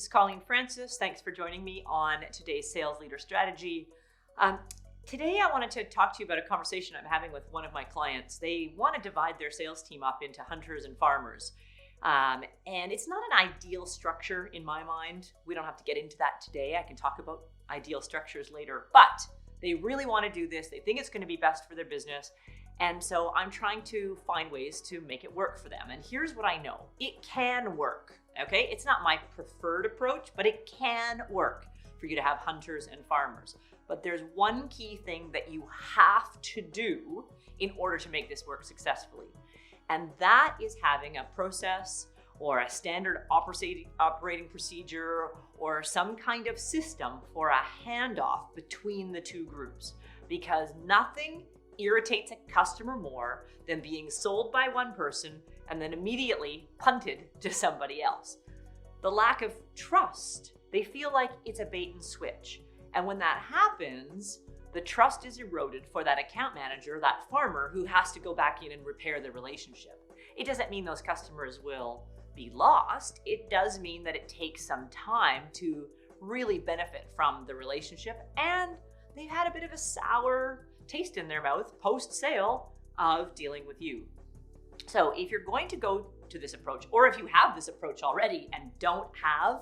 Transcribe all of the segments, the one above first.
is Colleen Francis. Thanks for joining me on today's Sales Leader Strategy. Today I wanted to talk to you about a conversation I'm having with one of my clients. They want to divide their sales team up into hunters and farmers. And it's not an ideal structure in my mind. We don't have to get into that today. I can talk about ideal structures later, but they really want to do this. They think it's going to be best for their business. And so I'm trying to find ways to make it work for them. And here's what I know. It can work, okay? It's not my preferred approach, but it can work for you to have hunters and farmers. But there's one key thing that you have to do in order to make this work successfully. And that is having a process or a standard operating procedure or some kind of system for a handoff between the two groups. Because nothing irritates a customer more than being sold by one person and then immediately punted to somebody else. The lack of trust, they feel like it's a bait and switch. And when that happens, the trust is eroded for that account manager, that farmer who has to go back in and repair the relationship. It doesn't mean those customers will be lost. It does mean that it takes some time to really benefit from the relationship, and they've had a bit of a sour taste in their mouth post-sale of dealing with you. So if you're going to go to this approach, or if you have this approach already and don't have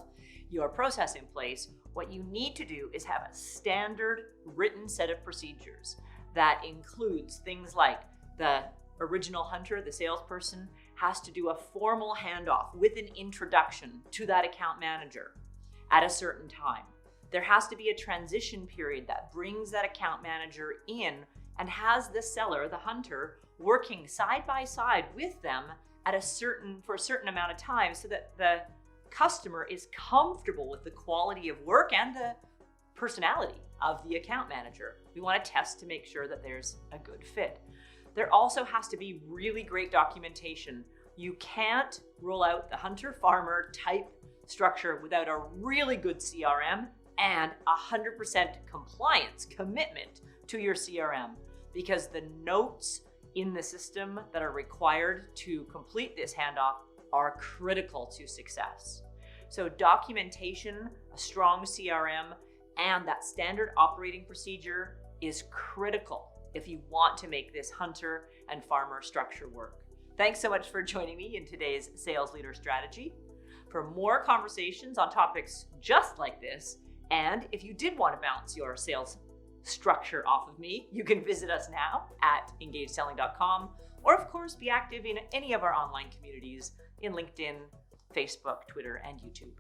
your process in place, what you need to do is have a standard written set of procedures that includes things like the original hunter, the salesperson, has to do a formal handoff with an introduction to that account manager at a certain time. There has to be a transition period that brings that account manager in and has the seller, the hunter, working side by side with them for a certain amount of time so that the customer is comfortable with the quality of work and the personality of the account manager. We want to test to make sure that there's a good fit. There also has to be really great documentation. You can't roll out the hunter-farmer type structure without a really good CRM and 100% compliance commitment to your CRM, because the notes in the system that are required to complete this handoff are critical to success. So documentation, a strong CRM, and that standard operating procedure is critical if you want to make this hunter and farmer structure work. Thanks so much for joining me in today's Sales Leader Strategy. For more conversations on topics just like this, and if you did want to bounce your sales structure off of me, you can visit us now at engageselling.com, or of course be active in any of our online communities in LinkedIn, Facebook, Twitter, and YouTube.